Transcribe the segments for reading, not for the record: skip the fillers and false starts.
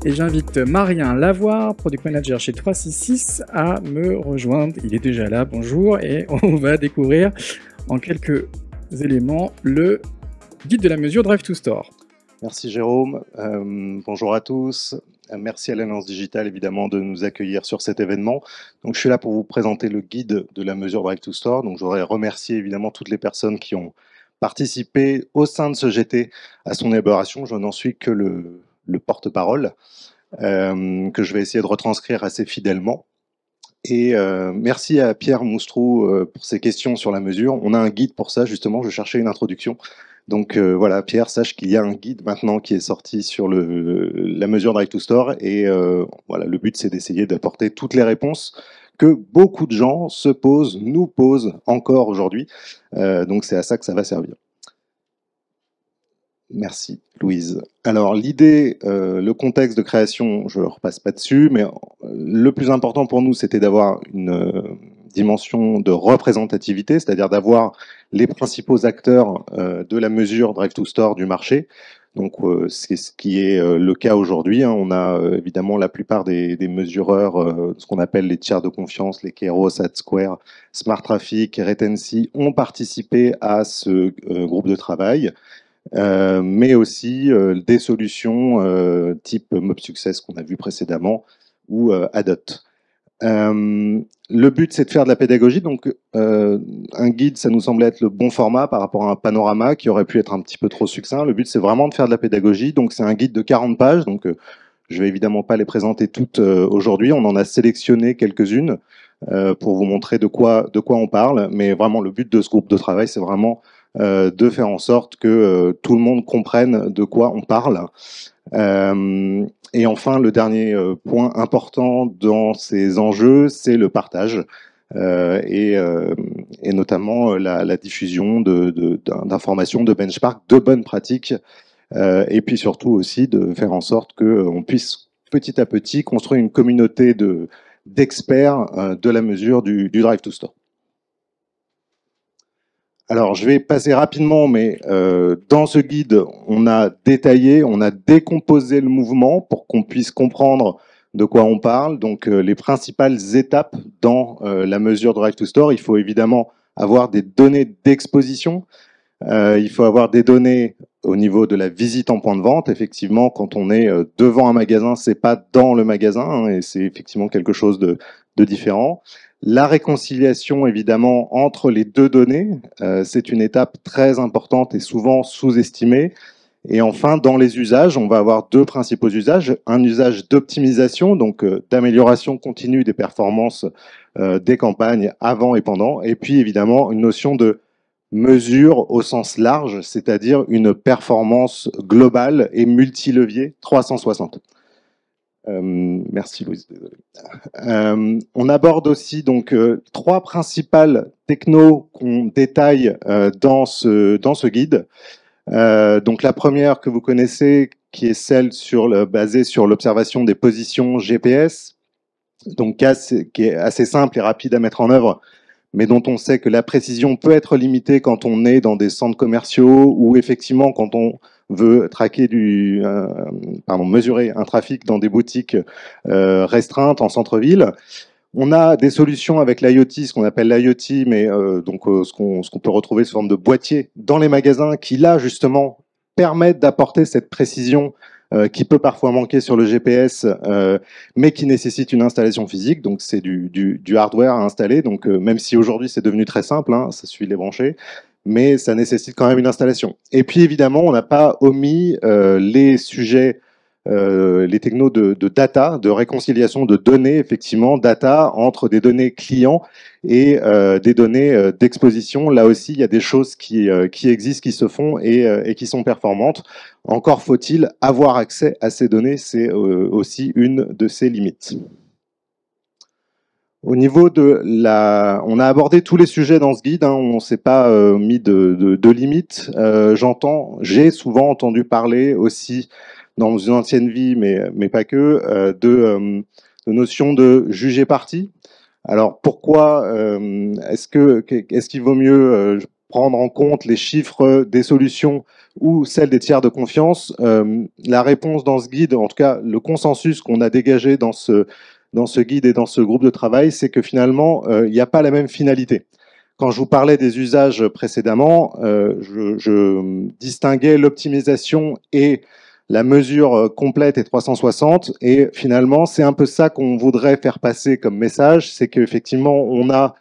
et j'invite Marien Lavoie, Product Manager chez 366, à me rejoindre. Il est déjà là, bonjour, et on va découvrir en quelques éléments le guide de la mesure Drive to Store. Merci Jérôme, bonjour à tous. Merci à l'Alliance Digitale évidemment de nous accueillir sur cet événement. Donc je suis là pour vous présenter le guide de la mesure Drive to Store. Donc je voudrais remercier évidemment toutes les personnes qui ont participé au sein de ce GT à son élaboration. Je n'en suis que le porte-parole que je vais essayer de retranscrire assez fidèlement. Et merci à Pierre Moustrou pour ses questions sur la mesure. On a un guide pour ça justement, je cherchais une introduction. Donc voilà, Pierre, sache qu'il y a un guide maintenant qui est sorti sur la mesure Drive to Store et voilà, le but c'est d'essayer d'apporter toutes les réponses que beaucoup de gens se posent, nous posent encore aujourd'hui. Donc c'est à ça que ça va servir. Merci Louise. Alors l'idée, le contexte de création, je ne repasse pas dessus, mais le plus important pour nous c'était d'avoir une dimension de représentativité, c'est-à-dire d'avoir les principaux acteurs de la mesure Drive to Store du marché. Donc c'est ce qui est le cas aujourd'hui. Hein. On a évidemment la plupart des mesureurs, ce qu'on appelle les tiers de confiance, les Keros, AdSquare, Smart Traffic, Retency, ont participé à ce groupe de travail. Mais aussi des solutions type Mob Success qu'on a vu précédemment ou Adot. Le but, c'est de faire de la pédagogie. Donc, un guide, ça nous semblait être le bon format par rapport à un panorama qui aurait pu être un petit peu trop succinct. Le but, c'est vraiment de faire de la pédagogie. Donc, c'est un guide de 40 pages. Donc, je vais évidemment pas les présenter toutes aujourd'hui. On en a sélectionné quelques-unes pour vous montrer de quoi on parle. Mais vraiment, le but de ce groupe de travail, c'est vraiment de faire en sorte que tout le monde comprenne de quoi on parle. Et enfin, le dernier point important dans ces enjeux, c'est le partage et notamment la diffusion d'informations, de benchmarks, de bonnes pratiques, et puis surtout aussi de faire en sorte qu'on puisse petit à petit construire une communauté d'experts de la mesure du Drive to Store. Alors, je vais passer rapidement, mais dans ce guide, on a détaillé, on a décomposé le mouvement pour qu'on puisse comprendre de quoi on parle. Donc, les principales étapes dans la mesure Drive to Store, il faut évidemment avoir des données d'exposition. Il faut avoir des données au niveau de la visite en point de vente. Effectivement, quand on est devant un magasin, c'est pas dans le magasin, hein, et c'est effectivement quelque chose de différent. La réconciliation, évidemment, entre les deux données, c'est une étape très importante et souvent sous-estimée. Et enfin, dans les usages, on va avoir deux principaux usages. Un usage d'optimisation, donc d'amélioration continue des performances des campagnes avant et pendant. Et puis, évidemment, une notion de mesure au sens large, c'est-à-dire une performance globale et multilevier 360. Merci Louise, désolé. On aborde aussi donc trois principales technos qu'on détaille dans ce guide. Donc la première que vous connaissez, qui est celle basée sur l'observation des positions GPS, donc qui est assez simple et rapide à mettre en œuvre, mais dont on sait que la précision peut être limitée quand on est dans des centres commerciaux ou effectivement quand on veut traquer mesurer un trafic dans des boutiques restreintes en centre-ville. On a des solutions avec l'IoT, ce qu'on appelle l'IoT, mais ce qu'on peut retrouver sous forme de boîtier dans les magasins qui, là, justement, permettent d'apporter cette précision qui peut parfois manquer sur le GPS, mais qui nécessite une installation physique. Donc, c'est du hardware à installer. Donc, même si aujourd'hui, c'est devenu très simple, hein, ça suffit de les brancher, mais ça nécessite quand même une installation. Et puis, évidemment, on n'a pas omis les sujets, les technos de data, de réconciliation de données, effectivement, data entre des données clients et des données d'exposition. Là aussi, il y a des choses qui existent, qui se font et qui sont performantes. Encore faut-il avoir accès à ces données, c'est aussi une de ces limites. Au niveau de on a abordé tous les sujets dans ce guide, hein, on ne s'est pas mis de limites. J'ai souvent entendu parler aussi dans une ancienne vie, mais pas que, de notion de juger partie. Alors pourquoi est-ce qu'il vaut mieux prendre en compte les chiffres des solutions ou celles des tiers de confiance. La réponse dans ce guide, en tout cas le consensus qu'on a dégagé dans ce guide et dans ce groupe de travail, c'est que finalement, il n'y a pas la même finalité. Quand je vous parlais des usages précédemment, je distinguais l'optimisation et la mesure complète et 360, et finalement, c'est un peu ça qu'on voudrait faire passer comme message, c'est qu'effectivement, on a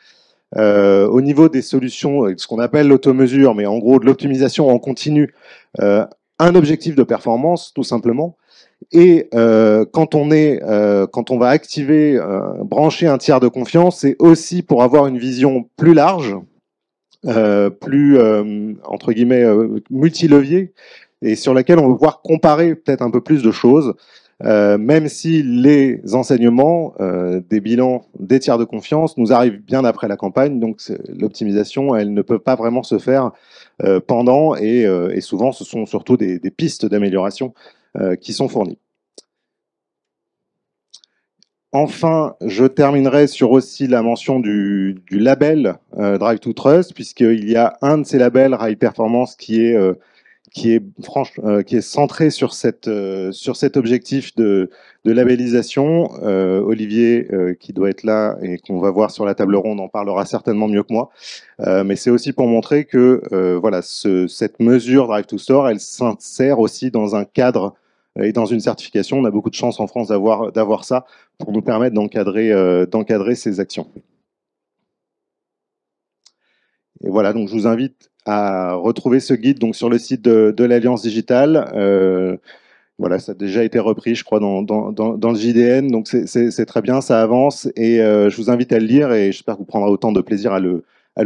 au niveau des solutions, ce qu'on appelle l'automesure, mais en gros de l'optimisation en continu, un objectif de performance, tout simplement. Et quand on va activer, brancher un tiers de confiance, c'est aussi pour avoir une vision plus large, plus entre guillemets multilevier, et sur laquelle on va pouvoir comparer peut-être un peu plus de choses, même si les enseignements des bilans des tiers de confiance nous arrivent bien après la campagne, donc l'optimisation, elle ne peut pas vraiment se faire pendant, et souvent ce sont surtout des pistes d'amélioration qui sont fournies. Enfin, je terminerai sur aussi la mention du label Drive to Trust, puisqu'il y a un de ces labels, High Performance, qui est centré sur cet objectif de labellisation. Olivier, qui doit être là et qu'on va voir sur la table ronde, en parlera certainement mieux que moi. Mais c'est aussi pour montrer que voilà, cette mesure Drive to Store, elle s'insère aussi dans un cadre et dans une certification. On a beaucoup de chance en France d'avoir ça pour nous permettre d'encadrer ces actions. Et voilà, donc je vous invite à retrouver ce guide donc sur le site de l'Alliance Digitale. Voilà, ça a déjà été repris, je crois, dans le JDN, donc c'est très bien, ça avance, et je vous invite à le lire, et j'espère que vous prendrez autant de plaisir à le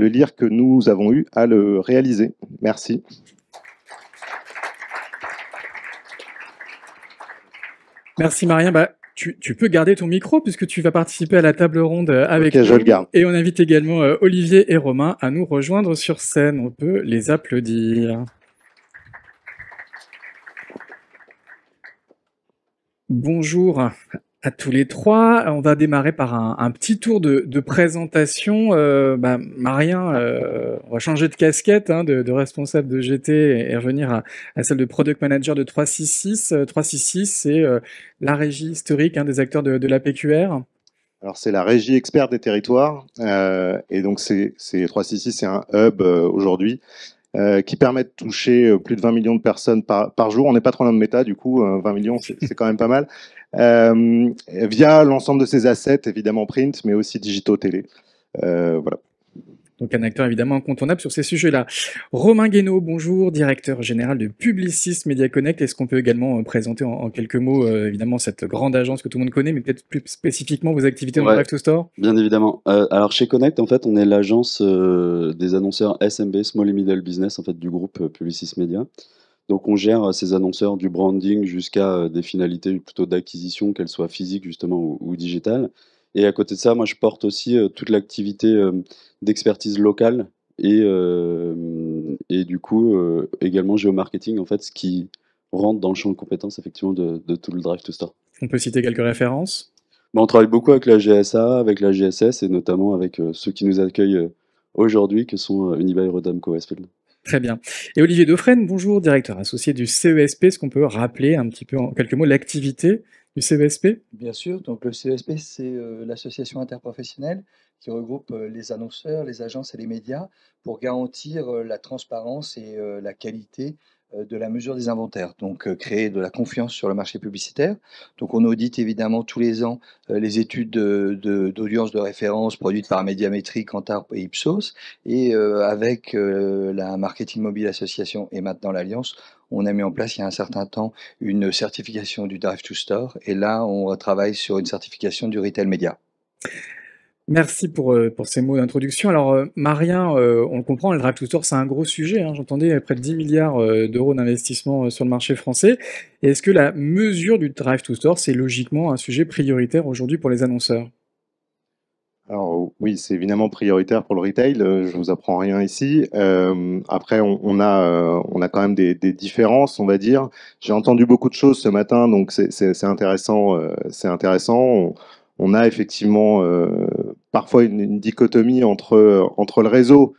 lire que nous avons eu à le réaliser. Merci. Merci Marien. Bah, tu peux garder ton micro puisque tu vas participer à la table ronde avec nous. Je le garde. Et on invite également Olivier et Romain à nous rejoindre sur scène. On peut les applaudir. Bonjour à tous les trois. On va démarrer par un petit tour de présentation. Marien, on va changer de casquette de responsable de GT et revenir à celle de Product Manager de 366. 366, c'est la régie historique des acteurs de la PQR. Alors, c'est la régie expert des territoires. Et donc, 366, c'est un hub aujourd'hui qui permet de toucher plus de 20 millions de personnes par jour. On n'est pas trop loin de Meta, du coup, 20 millions, c'est quand même pas mal. Via l'ensemble de ses assets, évidemment print, mais aussi digitaux télé. Voilà. Donc un acteur évidemment incontournable sur ces sujets-là. Romain Guénaud, bonjour, directeur général de Publicis Media Connect. Est-ce qu'on peut également présenter en quelques mots, évidemment, cette grande agence que tout le monde connaît, mais peut-être plus spécifiquement vos activités dans le Drive to Store? Bien évidemment. Alors chez Connect, en fait, on est l'agence des annonceurs SMB, Small and Middle Business, en fait, du groupe Publicis Media. Donc on gère ces annonceurs du branding jusqu'à des finalités plutôt d'acquisition, qu'elles soient physiques justement ou digitales. Et à côté de ça, moi je porte aussi toute l'activité d'expertise locale et du coup également géomarketing, en fait, ce qui rentre dans le champ de compétences effectivement de tout le Drive to Store. On peut citer quelques références? On travaille beaucoup avec la GSA, avec la GSS et notamment avec ceux qui nous accueillent aujourd'hui, que sont Unibail Rodamco Westfield. Très bien. Et Olivier Dauphren, bonjour, directeur associé du CESP. Est-ce qu'on peut rappeler un petit peu en quelques mots l'activité du CESP? Bien sûr, donc le CESP, c'est l'association interprofessionnelle qui regroupe les annonceurs, les agences et les médias pour garantir la transparence et la qualité de la mesure des inventaires, donc créer de la confiance sur le marché publicitaire. Donc on audite évidemment tous les ans les études d'audience de référence produites par Médiamétrie, Kantar et Ipsos, et avec la Marketing Mobile Association et maintenant l'Alliance, on a mis en place il y a un certain temps une certification du Drive to Store, et là on travaille sur une certification du Retail Media. Merci pour ces mots d'introduction. Alors, Marien, on le comprend, le Drive to Store, c'est un gros sujet. J'entendais près de 10 milliards d'euros d'investissement sur le marché français. Et est-ce que la mesure du Drive to Store, c'est logiquement un sujet prioritaire aujourd'hui pour les annonceurs? Alors oui, c'est évidemment prioritaire pour le retail, je vous apprends rien ici. Après, on a quand même des différences, on va dire. J'ai entendu beaucoup de choses ce matin, donc c'est intéressant. On a effectivement parfois une dichotomie entre le réseau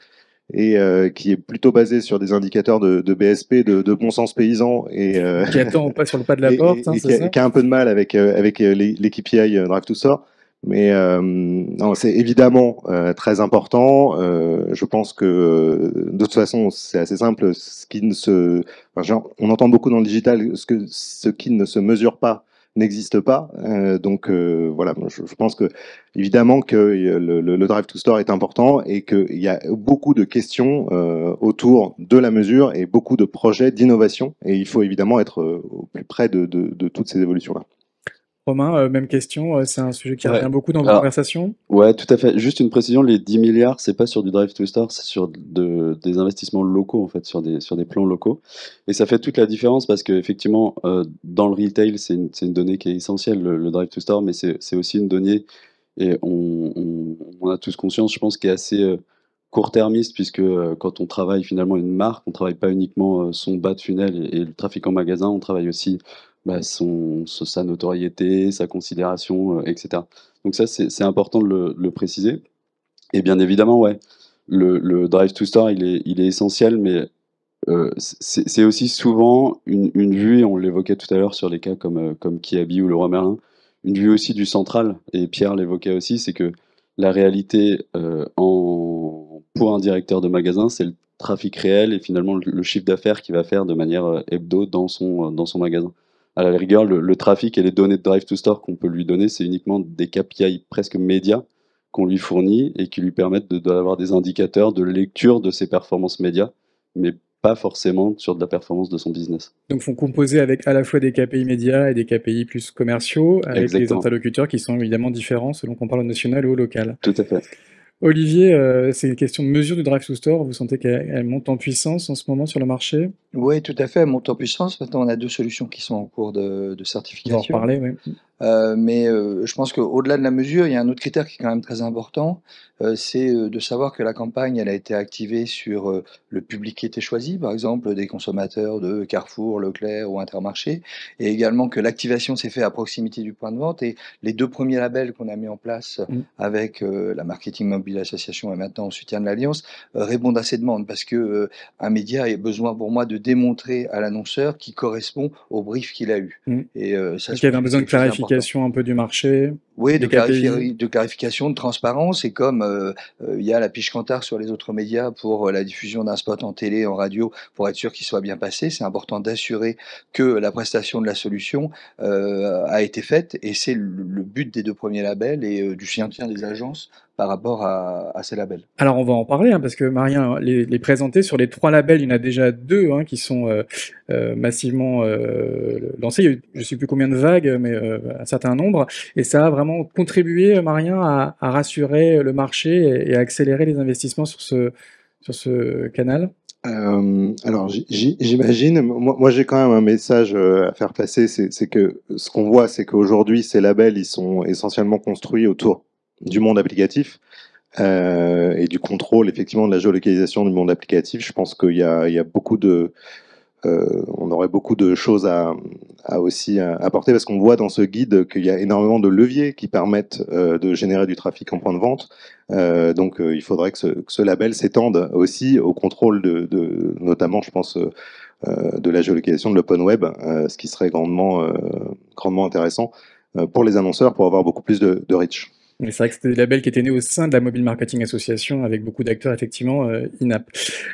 et qui est plutôt basé sur des indicateurs de BSP, de bon sens paysan, et Qui attend pas sur le pas de la porte, hein, c'est ça? qui a un peu de mal avec les KPI Drive to Store. Mais non, c'est évidemment très important. Je pense que de toute façon, c'est assez simple. Ce qui ne se, enfin, genre, on entend beaucoup dans le digital ce qui ne se mesure pas n'existe pas. Donc voilà, je pense que évidemment que le Drive to Store est important et qu'il y a beaucoup de questions autour de la mesure et beaucoup de projets d'innovation. Et il faut évidemment être au plus près de toutes ces évolutions-là. Romain, même question, c'est un sujet qui Ouais. revient beaucoup dans vos Alors, conversations? Ouais, tout à fait. Juste une précision, les 10 milliards, c'est pas sur du Drive to Store, c'est sur des investissements locaux, en fait, sur des plans locaux. Et ça fait toute la différence parce qu'effectivement, dans le retail, c'est une donnée qui est essentielle, le Drive to Store, mais c'est aussi une donnée, et on a tous conscience, je pense, qui est assez court-termiste, puisque quand on travaille finalement une marque, on travaille pas uniquement son bas de funnel et le trafic en magasin, on travaille aussi bah, sa notoriété, sa considération, etc. Donc ça, c'est important de le préciser. Et bien évidemment, ouais, le Drive to Store, il est essentiel, mais c'est aussi souvent une vue, et on l'évoquait tout à l'heure sur les cas comme Kiabi ou Leroy Merlin, une vue aussi du central, et Pierre l'évoquait aussi, c'est que la réalité pour un directeur de magasin, c'est le trafic réel et finalement le chiffre d'affaires qu'il va faire de manière hebdo dans son magasin. À la rigueur, le trafic et les données de Drive to Store qu'on peut lui donner, c'est uniquement des KPI presque médias qu'on lui fournit et qui lui permettent d'avoir des indicateurs de lecture de ses performances médias, mais pas forcément sur de la performance de son business. Donc, font composer avec à la fois des KPI médias et des KPI plus commerciaux, avec les Exactement. interlocuteurs qui sont évidemment différents selon qu'on parle au national ou au local. Tout à fait. Olivier, c'est une question de mesure du Drive to Store. Vous sentez qu'elle monte en puissance en ce moment sur le marché? Oui, tout à fait, elle monte en puissance. Maintenant, on a 2 solutions qui sont en cours de On va en certification. reparler, oui. Mais je pense qu'au-delà de la mesure, il y a un autre critère qui est quand même très important, c'est, de savoir que la campagne, elle a été activée sur, le public qui était choisi, par exemple, des consommateurs de Carrefour, Leclerc ou Intermarché, et également que l'activation s'est faite à proximité du point de vente. Et les 2 premiers labels qu'on a mis en place Mmh. avec, la Marketing Mobile Association et maintenant au soutien de l'Alliance, répondent à ces demandes. Parce que, un média a besoin pour moi de démontrer à l'annonceur qu'il correspond au brief qu'il a eu. Mmh. Et ça, Donc, je il y pense avait un que besoin c'est de quelque chose d'important. clarification un peu du marché, Oui, des KPI. de clarification, de transparence, et comme, il y a la piche Kantar sur les autres médias pour, la diffusion d'un spot en télé, en radio, pour être sûr qu'il soit bien passé, c'est important d'assurer que la prestation de la solution, a été faite, et c'est le but des 2 premiers labels et du soutien des agences par rapport à ces labels. Alors, on va en parler, hein, parce que Marien les présentait sur les 3 labels. Il y en a déjà 2 qui sont massivement lancés. Il y a eu, je ne sais plus combien de vagues, mais un certain nombre. Et ça a vraiment contribué, Marien, à rassurer le marché et à accélérer les investissements sur ce canal. Alors j'imagine, moi j'ai quand même un message à faire passer, c'est que ce qu'on voit, c'est qu'aujourd'hui ces labels, ils sont essentiellement construits autour du monde applicatif et du contrôle effectivement de la géolocalisation du monde applicatif. Je pense qu'il y a beaucoup de, on aurait beaucoup de choses à aussi apporter parce qu'on voit dans ce guide qu'il y a énormément de leviers qui permettent de générer du trafic en point de vente. Donc il faudrait que ce label s'étende aussi au contrôle notamment, je pense, de la géolocalisation de l'open web, ce qui serait grandement intéressant pour les annonceurs pour avoir beaucoup plus de reach. Mais c'est vrai que c'était des labels qui étaient nés au sein de la Mobile Marketing Association avec beaucoup d'acteurs effectivement INAP.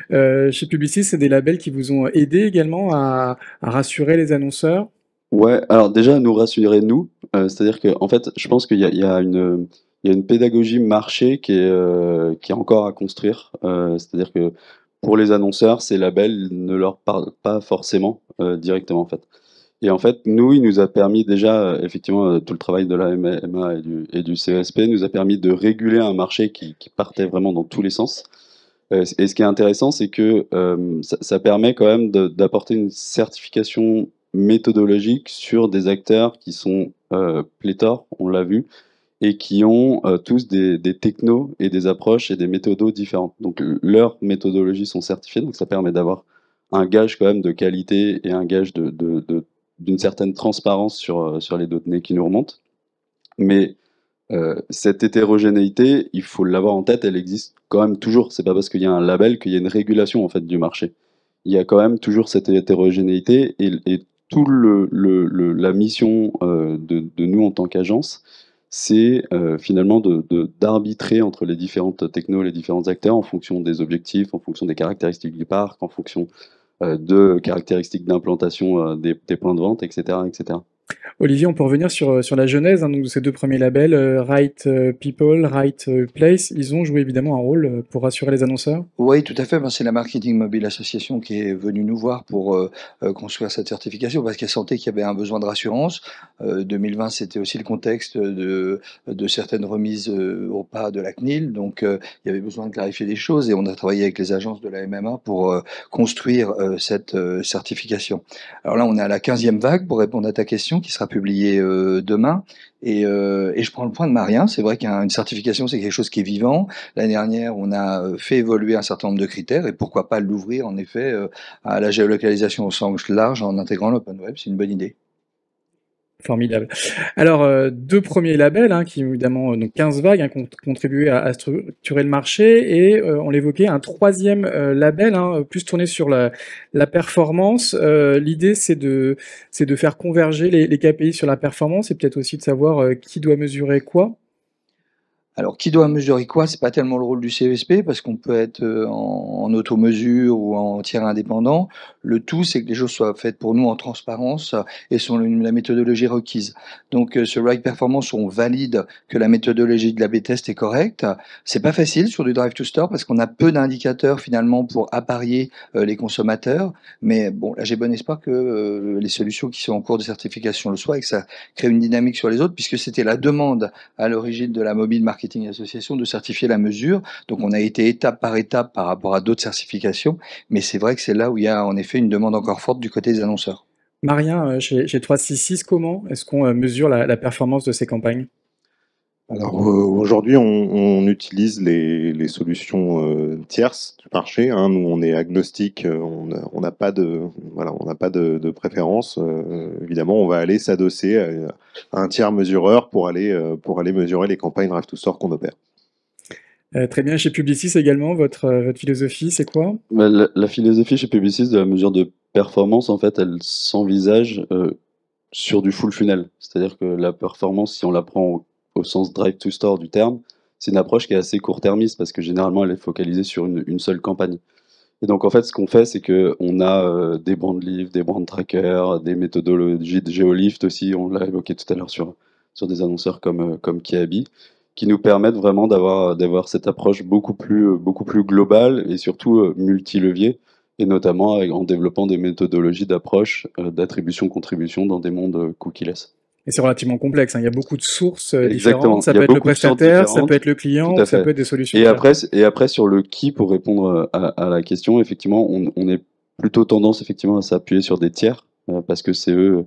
Chez Publicis, c'est des labels qui vous ont aidé également à rassurer les annonceurs? Ouais, alors déjà, nous rassurer, nous, c'est-à-dire que en fait, je pense il y a une pédagogie marché qui est encore à construire. C'est-à-dire que pour les annonceurs, ces labels ne leur parlent pas forcément directement, en fait. Et en fait, nous, il nous a permis déjà, effectivement, tout le travail de la MA et du CESP nous a permis de réguler un marché qui partait vraiment dans tous les sens. Et ce qui est intéressant, c'est que ça permet quand même d'apporter une certification méthodologique sur des acteurs qui sont pléthores, on l'a vu, et qui ont tous des technos et des approches et des méthodos différentes. Donc leurs méthodologies sont certifiées, donc ça permet d'avoir un gage quand même de qualité et un gage d'une certaine transparence sur les données qui nous remontent. Mais Cette hétérogénéité, il faut l'avoir en tête, elle existe quand même toujours. C'est pas parce qu'il y a un label qu'il y a une régulation en fait du marché. Il y a quand même toujours cette hétérogénéité et tout la mission de nous en tant qu'agence, c'est finalement d'arbitrer entre les différentes technos, les différents acteurs en fonction des objectifs, en fonction des caractéristiques du parc, en fonction de caractéristiques d'implantation des points de vente, etc., etc. Olivier, on peut revenir sur la genèse donc, de ces deux premiers labels, Right People, Right Place. Ils ont joué évidemment un rôle pour rassurer les annonceurs. Oui, tout à fait. Ben, c'est la Marketing Mobile Association qui est venue nous voir pour construire cette certification parce qu'elle sentait qu'il y avait un besoin de rassurance. 2020, c'était aussi le contexte de certaines remises au pas de la CNIL. Donc, il y avait besoin de clarifier des choses et on a travaillé avec les agences de la MMA pour construire cette certification. Alors là, on est à la 15e vague pour répondre à ta question qui sera publiée demain. Et je prends le point de Marien. C'est vrai qu'une certification, c'est quelque chose qui est vivant. L'année dernière, on a fait évoluer un certain nombre de critères et pourquoi pas l'ouvrir en effet à la géolocalisation au sens large en intégrant l'open web. C'est une bonne idée. Formidable. Alors, deux premiers labels qui évidemment, donc 15 vagues, ont contribué à structurer le marché et on l'évoquait, un troisième label plus tourné sur la performance. L'idée, c'est de faire converger les KPI sur la performance et peut-être aussi de savoir qui doit mesurer quoi. Alors, qui doit mesurer quoi? C'est pas tellement le rôle du CESP parce qu'on peut être en auto-mesure ou en tiers indépendant. Le tout, c'est que les choses soient faites pour nous en transparence et selon la méthodologie requise. Donc, sur Right Performance, on valide que la méthodologie de l'A/B test est correcte. C'est pas facile sur du Drive to Store parce qu'on a peu d'indicateurs finalement pour apparier les consommateurs. Mais bon, là, j'ai bon espoir que les solutions qui sont en cours de certification le soient et que ça crée une dynamique sur les autres puisque c'était la demande à l'origine de la Mobile Marketing Association de certifier la mesure. Donc on a été étape par étape par rapport à d'autres certifications, mais c'est vrai que c'est là où il y a en effet une demande encore forte du côté des annonceurs. Marien, chez 366, comment est-ce qu'on mesure la performance de ces campagnes? Alors aujourd'hui, on utilise les solutions tierces du marché. Nous, on est agnostique, on n'a pas de préférence. Évidemment, on va aller s'adosser à un tiers mesureur pour aller mesurer les campagnes Drive to Store qu'on opère. Très bien. Chez Publicis également, votre philosophie, c'est quoi? La philosophie chez Publicis de la mesure de performance, en fait, elle s'envisage sur du full funnel. C'est-à-dire que la performance, si on la prend au sens drive to store du terme, c'est une approche qui est assez court-termiste parce que généralement elle est focalisée sur une seule campagne. Et donc en fait ce qu'on fait c'est qu'on a des brand lift, des brand trackers, des méthodologies de géolift aussi, on l'a évoqué tout à l'heure sur des annonceurs comme Kiabi, qui nous permettent vraiment d'avoir cette approche beaucoup plus globale et surtout multi-levier, et notamment en développant des méthodologies d'approche d'attribution-contribution dans des mondes cookieless. Et c'est relativement complexe, il y a beaucoup de sources Exactement. différentes. Ça peut être le prestataire, ça peut être le client, ça peut être des solutions. Et après sur le qui, pour répondre à la question, effectivement, on est plutôt tendance effectivement à s'appuyer sur des tiers, parce que c'est eux,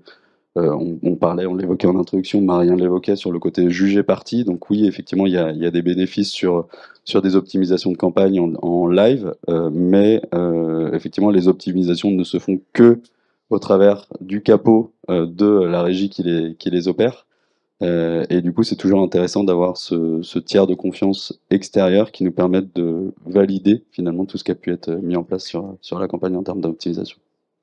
on l'évoquait en introduction, Marien l'évoquait sur le côté jugé parti. Donc oui, effectivement, il y a des bénéfices sur des optimisations de campagne en live, mais effectivement, les optimisations ne se font que au travers du capot de la régie qui les opère. Et du coup, c'est toujours intéressant d'avoir ce tiers de confiance extérieur qui nous permette de valider finalement tout ce qui a pu être mis en place sur la campagne en termes d'optimisation.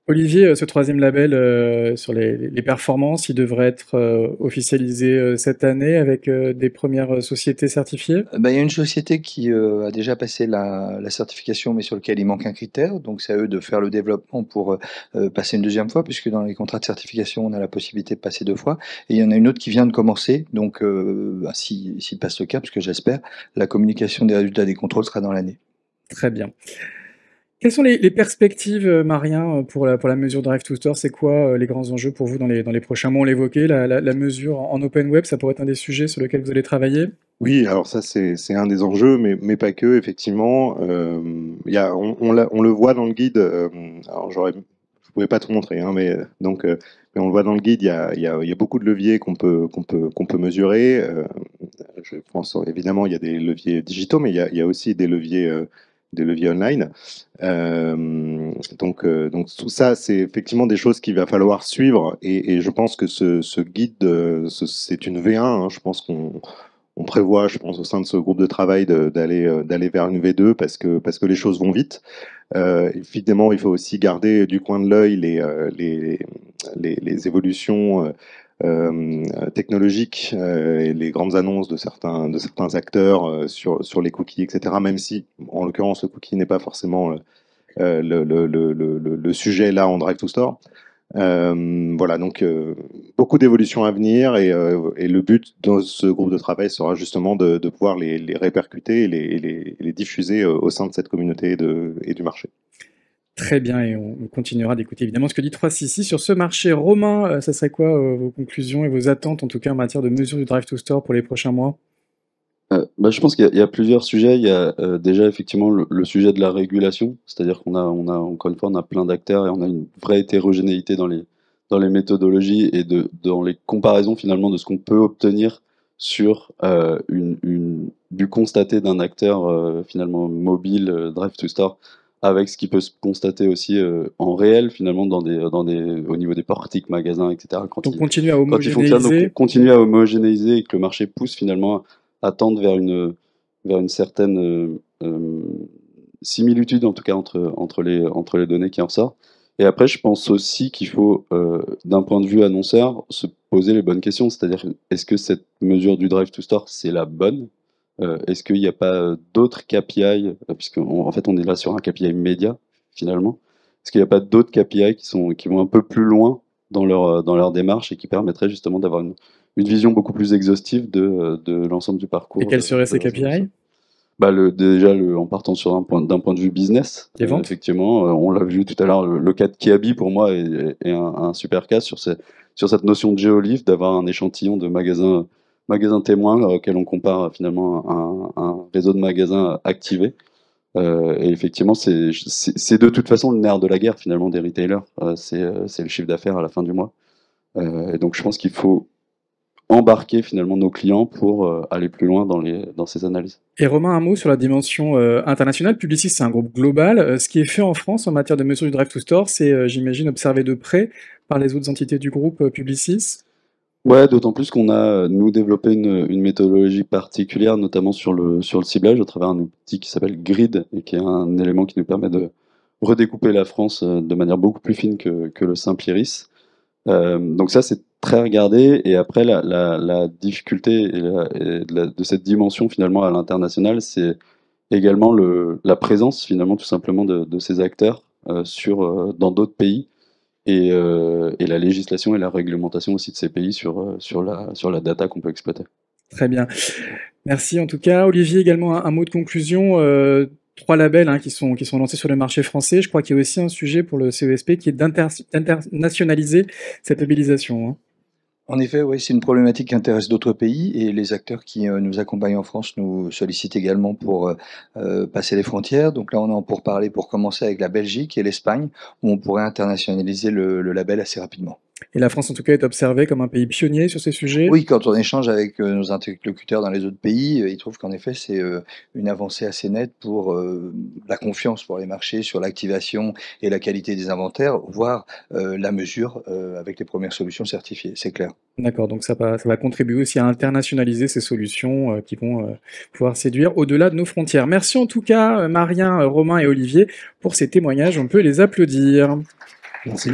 Olivier, ce troisième label sur les performances, il devrait être officialisé cette année avec des premières sociétés certifiées? Il y a une société qui a déjà passé la certification, mais sur lequel il manque un critère. Donc c'est à eux de faire le développement pour passer une deuxième fois, puisque dans les contrats de certification, on a la possibilité de passer 2 fois. Et il y en a une autre qui vient de commencer. Donc s'il passe le cap, ce que j'espère, la communication des résultats des contrôles sera dans l'année. Très bien. Quelles sont les perspectives, Marien, pour la mesure Drive to Store? C'est quoi les grands enjeux pour vous dans les prochains mois? On l'évoquait, la mesure en open web, ça pourrait être un des sujets sur lesquels vous allez travailler? Oui, alors ça c'est un des enjeux, mais pas que, effectivement. On le voit dans le guide, alors je pouvais pas tout montrer, mais on le voit dans le guide, il y a beaucoup de leviers qu'on peut mesurer. Je pense évidemment il y a des leviers digitaux, mais il y a aussi des leviers online. Donc tout ça, c'est effectivement des choses qu'il va falloir suivre, et je pense que ce guide, c'est une V1, je pense qu'on On prévoit, je pense, au sein de ce groupe de travail d'aller vers une V2 parce que les choses vont vite. Évidemment, il faut aussi garder du coin de l'œil les évolutions technologiques et les grandes annonces de certains acteurs sur les cookies, etc. Même si, en l'occurrence, le cookie n'est pas forcément le sujet là en Drive to Store. Voilà, donc beaucoup d'évolutions à venir et le but dans ce groupe de travail sera justement de pouvoir les répercuter et les diffuser au sein de cette communauté et du marché. Très bien, et on continuera d'écouter évidemment ce que dit 366 sur ce marché. Romain, ça serait quoi vos conclusions et vos attentes, en tout cas en matière de mesures du Drive to Store pour les prochains mois? Je pense qu'il y a plusieurs sujets. Il y a déjà effectivement le sujet de la régulation, c'est-à-dire qu'on a encore une fois, on a plein d'acteurs et on a une vraie hétérogénéité dans les méthodologies et dans les comparaisons finalement de ce qu'on peut obtenir sur du constaté d'un acteur finalement mobile Drive to Store avec ce qui peut se constater aussi en réel finalement au niveau des portiques magasins, etc. Donc continue à Quand ils fonctionnent, homogénéiser. donc continuer à homogénéiser et que le marché pousse finalement à tendre vers une certaine similitude en tout cas entre les données qui en sortent. Et après, je pense aussi qu'il faut, d'un point de vue annonceur, se poser les bonnes questions. C'est-à-dire, est-ce que cette mesure du Drive to Store, c'est la bonne? Est-ce qu'il n'y a pas d'autres KPI, puisqu'en fait, on est là sur un KPI média, finalement. Est-ce qu'il n'y a pas d'autres KPI qui vont un peu plus loin dans leur démarche et qui permettraient justement d'avoir une vision beaucoup plus exhaustive de l'ensemble du parcours. Et quels seraient ces KPI? Déjà, en partant d'un point de vue business, les ventes. effectivement, on l'a vu tout à l'heure, le cas de Kiabi, pour moi, est un super cas sur cette notion de GeoLift, d'avoir un échantillon de magasins témoins auquel on compare finalement un réseau de magasins activés. Et effectivement, c'est de toute façon le nerf de la guerre finalement des retailers. C'est le chiffre d'affaires à la fin du mois. Et donc, je pense qu'il faut embarquer finalement nos clients pour aller plus loin dans ces analyses. Et Romain, un mot sur la dimension internationale. Publicis, c'est un groupe global. Ce qui est fait en France en matière de mesures du Drive to Store, c'est, j'imagine, observé de près par les autres entités du groupe Publicis. Ouais, d'autant plus qu'on a, nous, développé une méthodologie particulière, notamment sur le ciblage, au travers d'un outil qui s'appelle Grid, et qui est un élément qui nous permet de redécouper la France de manière beaucoup plus fine que le simple iris. Donc ça, c'est très regardé. Et après, la difficulté de cette dimension, finalement, à l'international, c'est également la présence, finalement, tout simplement, de ces acteurs dans d'autres pays. Et la législation et la réglementation aussi de ces pays sur la data qu'on peut exploiter. Très bien. Merci en tout cas. Olivier, également un mot de conclusion. 3 labels qui sont lancés sur le marché français. Je crois qu'il y a aussi un sujet pour le CESP qui est d'internationaliser cette labellisation. En effet, oui, c'est une problématique qui intéresse d'autres pays et les acteurs qui nous accompagnent en France nous sollicitent également pour passer les frontières. Donc là, on est en pourparlers pour commencer avec la Belgique et l'Espagne, où on pourrait internationaliser le label assez rapidement. Et la France, en tout cas, est observée comme un pays pionnier sur ces sujets? Oui, quand on échange avec nos interlocuteurs dans les autres pays, ils trouvent qu'en effet, c'est une avancée assez nette pour la confiance pour les marchés sur l'activation et la qualité des inventaires, voire la mesure avec les premières solutions certifiées, c'est clair. D'accord, donc ça va contribuer aussi à internationaliser ces solutions qui vont pouvoir séduire au-delà de nos frontières. Merci en tout cas, Marien, Romain et Olivier, pour ces témoignages. On peut les applaudir. Merci.